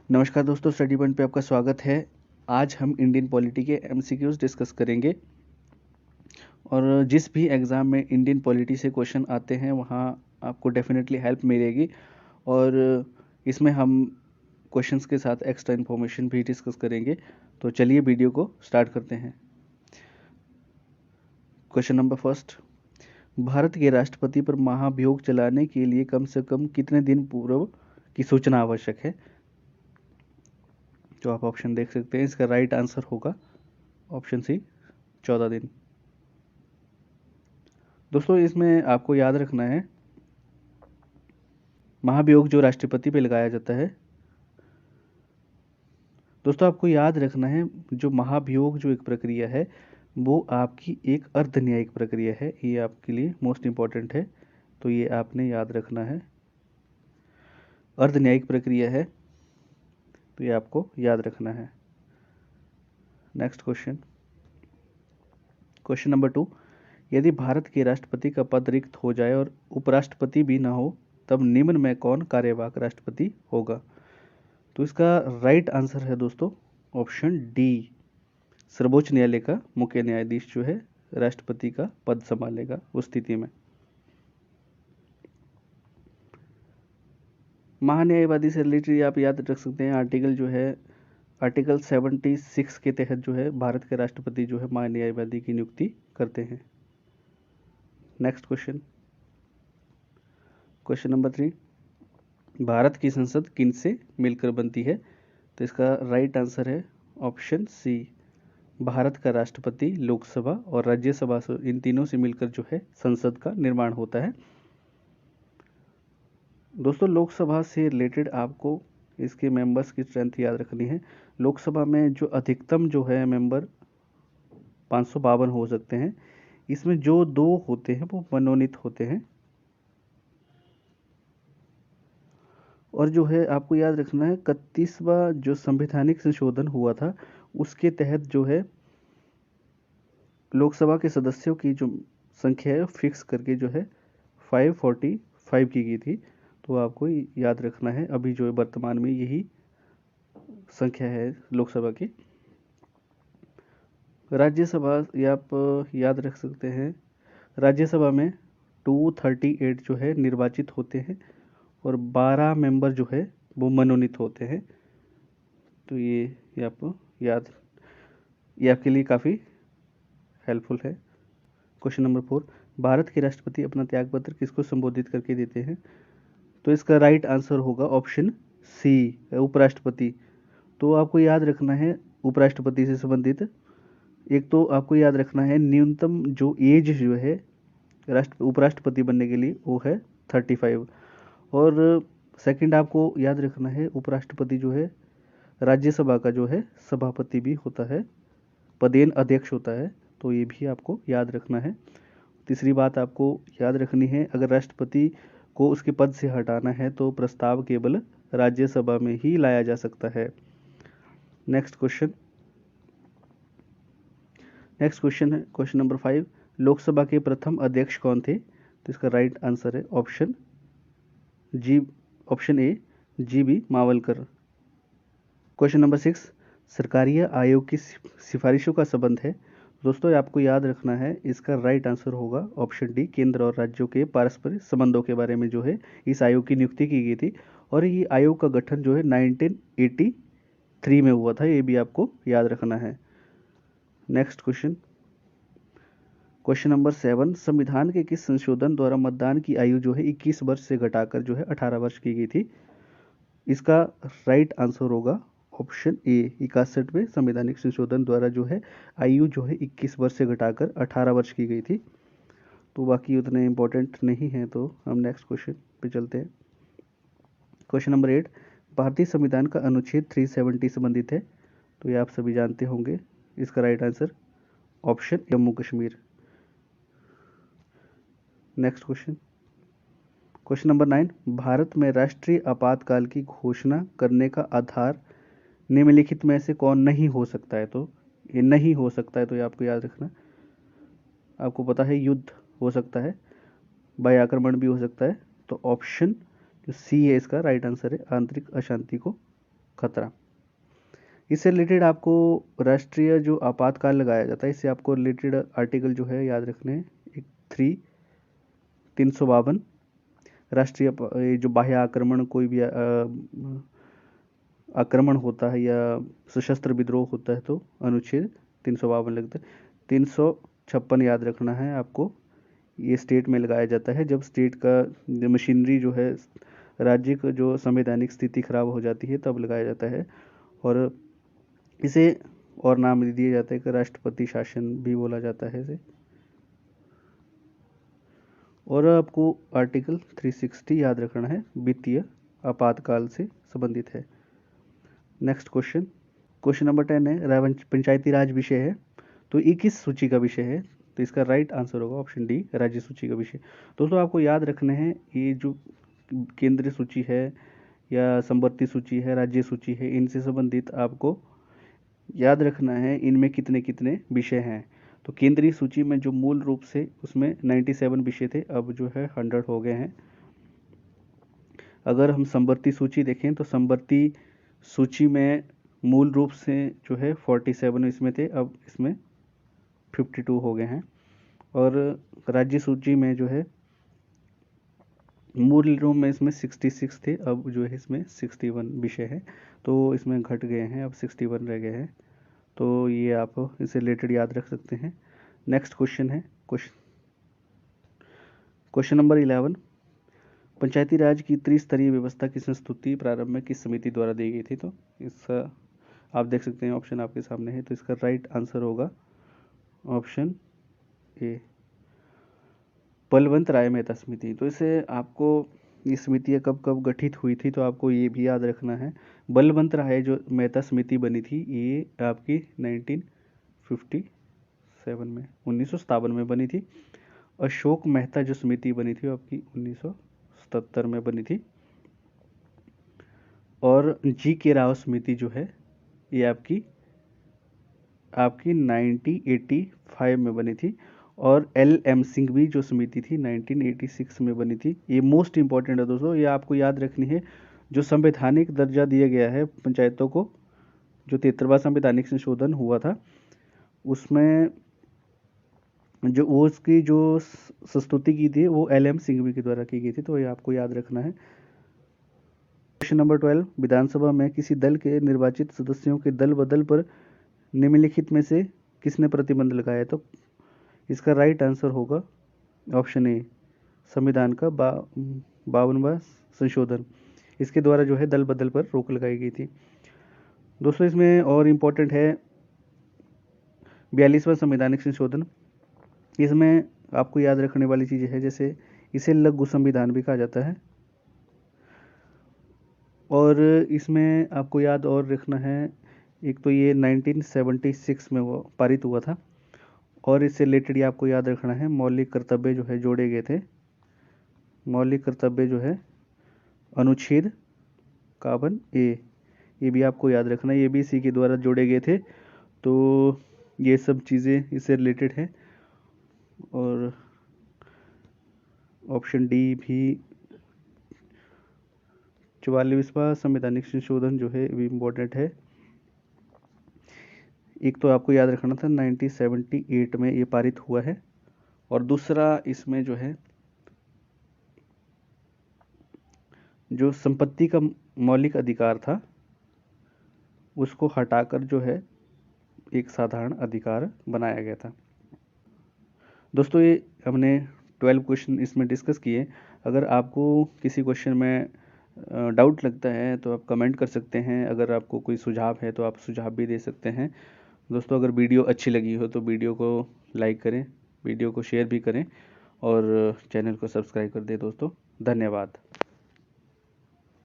नमस्कार दोस्तों, study point पे आपका स्वागत है। आज हम इंडियन पॉलिटी के एमसीक्यूज डिस्कस करेंगे और जिस भी एग्ज़ाम में इंडियन पॉलिटी से क्वेश्चन आते हैं वहाँ आपको डेफिनेटली हेल्प मिलेगी और इसमें हम क्वेश्चंस के साथ एक्स्ट्रा इन्फॉर्मेशन भी डिस्कस करेंगे। तो चलिए वीडियो को स्टार्ट करते हैं। क्वेश्चन नंबर फर्स्ट, भारत के राष्ट्रपति पर महाभियोग चलाने के लिए कम से कम कितने दिन पूर्व की सूचना आवश्यक है? तो आप ऑप्शन देख सकते हैं। इसका राइट आंसर होगा ऑप्शन सी, 14 दिन। दोस्तों इसमें आपको याद रखना है, महाभियोग जो राष्ट्रपति पे लगाया जाता है, दोस्तों आपको याद रखना है जो महाभियोग जो एक प्रक्रिया है वो आपकी एक अर्ध न्यायिक प्रक्रिया है। ये आपके लिए मोस्ट इंपॉर्टेंट है, तो ये आपने याद रखना है। अर्ध न्यायिक प्रक्रिया है, तो ये आपको याद रखना है। नेक्स्ट क्वेश्चन, क्वेश्चन नंबर 2, यदि भारत के राष्ट्रपति का पद रिक्त हो जाए और उपराष्ट्रपति भी ना हो तब निम्न में कौन कार्यवाहक राष्ट्रपति होगा? तो इसका राइट आंसर है दोस्तों ऑप्शन डी, सर्वोच्च न्यायालय का मुख्य न्यायाधीश जो है राष्ट्रपति का पद संभालेगा उस स्थिति में। महान्यायवादी से रिलेटेड आप याद रख सकते हैं, आर्टिकल जो है आर्टिकल 76 के तहत जो है भारत के राष्ट्रपति जो है महान्यायवादी की नियुक्ति करते हैं। Next question, question number 3, Bharat की संसद किनसे मिलकर बनती है? तो इसका राइट आंसर है ऑप्शन सी, भारत का राष्ट्रपति, लोकसभा और राज्यसभा से, इन तीनों से मिलकर जो है संसद का निर्माण होता है। दोस्तों लोकसभा से रिलेटेड आपको इसके मेंबर्स की स्ट्रेंथ याद रखनी है। लोकसभा में जो अधिकतम जो है मेंबर 552 हो सकते हैं। इसमें जो 2 होते हैं वो मनोनीत होते हैं। और जो है आपको याद रखना है 31वां जो संवैधानिक संशोधन हुआ था उसके तहत जो है लोकसभा के सदस्यों की जो संख्या है फिक्स करके जो है 545 की गई थी। तो आपको याद रखना है, अभी जो है वर्तमान में यही संख्या है लोकसभा की। राज्यसभा ये आप याद रख सकते हैं, राज्यसभा में 238 जो है निर्वाचित होते हैं और 12 मेंबर जो है वो मनोनीत होते हैं। तो ये आपको याद, ये आपके लिए काफ़ी हेल्पफुल है। क्वेश्चन नंबर 4, भारत के राष्ट्रपति अपना त्यागपत्र किसको संबोधित करके देते हैं? तो इसका राइट आंसर होगा ऑप्शन सी, उपराष्ट्रपति। तो आपको याद रखना है उपराष्ट्रपति से संबंधित, एक तो आपको याद रखना है न्यूनतम जो एज जो है उपराष्ट्रपति बनने के लिए वो है 35। और सेकंड आपको याद रखना है उपराष्ट्रपति जो है राज्यसभा का जो है सभापति भी होता है, पदेन अध्यक्ष होता है। तो ये भी आपको याद रखना है। तीसरी बात आपको याद रखनी है, अगर राष्ट्रपति को उसके पद से हटाना है तो प्रस्ताव केवल राज्यसभा में ही लाया जा सकता है। नेक्स्ट क्वेश्चन है क्वेश्चन नंबर 5, लोकसभा के प्रथम अध्यक्ष कौन थे? तो इसका राइट आंसर है option A, G B. Mavalkar. Question number 6, सरकारीय आयोग की सिफारिशों का संबंध है। दोस्तों आपको याद रखना है, इसका राइट आंसर होगा ऑप्शन डी, केंद्र और राज्यों के पारस्परिक संबंधों के बारे में जो है इस आयोग की नियुक्ति की गई थी और ये आयोग का गठन जो है 1983 में हुआ था। ये भी आपको याद रखना है। नेक्स्ट क्वेश्चन नंबर 7, संविधान के किस संशोधन द्वारा मतदान की आयु जो है 21 वर्ष से घटाकर जो है 18 वर्ष की गई थी? इसका राइट आंसर होगा ऑप्शन ए, 61वें संवैधानिक संशोधन द्वारा जो है आयु जो है 21 वर्ष से घटाकर 18 वर्ष की गई थी। तो बाकी उतने इंपॉर्टेंट नहीं है, तो हम नेक्स्ट क्वेश्चन पे चलते हैं। क्वेश्चन नंबर 8, भारतीय संविधान का अनुच्छेद 370 संबंधित है। तो ये आप सभी जानते होंगे। इसका right answer option Jammu Kashmir. Next question number 9, Bharat में राष्ट्रीय आपातकाल की घोषणा करने का आधार निम्नलिखित में से कौन नहीं हो सकता है? तो ये नहीं हो सकता है, तो ये आपको याद रखना। आपको पता है युद्ध हो सकता है, बाह्य आक्रमण भी हो सकता है। तो ऑप्शन जो सी है इसका राइट आंसर है, आंतरिक अशांति को खतरा। इससे रिलेटेड आपको राष्ट्रीय जो आपातकाल लगाया जाता है, इससे आपको रिलेटेड आर्टिकल जो है याद रखने हैं। 352 राष्ट्रीय ये जो बाह्य आक्रमण, कोई भी आक्रमण होता है या सशस्त्र विद्रोह होता है तो अनुच्छेद 352 लगता है। 356 याद रखना है आपको, ये स्टेट में लगाया जाता है जब स्टेट का मशीनरी जो है, राज्य का जो संवैधानिक स्थिति खराब हो जाती है तब लगाया जाता है। और इसे और नाम दिया जाता है कि राष्ट्रपति शासन भी बोला जाता है इसे। और आपको आर्टिकल 360 याद रखना है, वित्तीय आपातकाल से संबंधित है। नेक्स्ट क्वेश्चन नंबर 10 है, पंचायती राज विषय है तो ये किस सूची का विषय है? तो इसका राइट आंसर होगा ऑप्शन डी, राज्य सूची का विषय। दोस्तों आपको याद रखना है, ये जो केंद्रीय सूची है या संवर्ती सूची है, राज्य सूची है, इनसे संबंधित आपको याद रखना है इनमें कितने कितने विषय हैं। तो केंद्रीय सूची में जो मूल रूप से उसमें 97 विषय थे, अब जो है 100 हो गए हैं। अगर हम संवर्ती सूची देखें तो संवर्ती सूची में मूल रूप से जो है 47 इसमें थे, अब इसमें 52 हो गए हैं। और राज्य सूची में जो है मूल रूप में इसमें 66 थे, अब जो है इसमें 61 विषय है, तो इसमें घट गए हैं, अब 61 रह गए हैं। तो ये आप इससे रिलेटेड याद रख सकते हैं। नेक्स्ट क्वेश्चन है क्वेश्चन नंबर 11, पंचायती राज की त्रिस्तरीय व्यवस्था की संस्तुति प्रारंभ में किस समिति द्वारा दी गई थी? तो इसका आप देख सकते हैं, ऑप्शन आपके सामने है, तो इसका राइट आंसर होगा ऑप्शन ए, बलवंत राय मेहता समिति। तो इसे आपको ये समितियाँ कब कब गठित हुई थी तो आपको ये भी याद रखना है। बलवंत राय जो मेहता समिति बनी थी ये आपकी 1957 में बनी थी। अशोक मेहता जो समिति बनी थी वो आपकी 1977 में बनी थी। और जी के राव समिति जो है ये आपकी 1985 में बनी थी। और एल एम सिंह भी जो समिति थी 1986 में बनी थी। ये मोस्ट इंपॉर्टेंट है दोस्तों, ये आपको याद रखनी है। जो संवैधानिक दर्जा दिया गया है पंचायतों को, जो 73वां संवैधानिक संशोधन हुआ था उसमें जो वो उसकी जो संस्तुति की थी वो एल एम सिंघवी के द्वारा की गई थी, तो ये आपको याद रखना है। क्वेश्चन नंबर 12, विधानसभा में किसी दल के निर्वाचित सदस्यों के दल बदल पर निम्नलिखित में से किसने प्रतिबंध लगाया? तो इसका राइट आंसर होगा ऑप्शन ए, संविधान का 52वां संशोधन, इसके द्वारा जो है दल बदल पर रोक लगाई गई थी। दोस्तों इसमें और इम्पोर्टेंट है 42वां संवैधानिक संशोधन। इसमें आपको याद रखने वाली चीज़ है, जैसे इसे लघु संविधान भी कहा जाता है। और इसमें आपको याद और रखना है, एक तो ये 1976 में वो पारित हुआ था। और इससे रिलेटेड आपको याद रखना है मौलिक कर्तव्य जो है जोड़े गए थे। मौलिक कर्तव्य जो है अनुच्छेद 51 ए, ये भी आपको याद रखना है, ये भी इसी के द्वारा जोड़े गए थे। तो ये सब चीज़ें इससे रिलेटेड है। और ऑप्शन डी भी 44वां संवैधानिक संशोधन जो है भी इम्पोर्टेंट है। एक तो आपको याद रखना था 1978 में ये पारित हुआ है। और दूसरा इसमें जो है जो संपत्ति का मौलिक अधिकार था उसको हटाकर जो है एक साधारण अधिकार बनाया गया था। दोस्तों ये हमने 12 क्वेश्चन इसमें डिस्कस किए। अगर आपको किसी क्वेश्चन में डाउट लगता है तो आप कमेंट कर सकते हैं। अगर आपको कोई सुझाव है तो आप सुझाव भी दे सकते हैं। दोस्तों अगर वीडियो अच्छी लगी हो तो वीडियो को लाइक करें, वीडियो को शेयर भी करें और चैनल को सब्सक्राइब कर दें। दोस्तों धन्यवाद।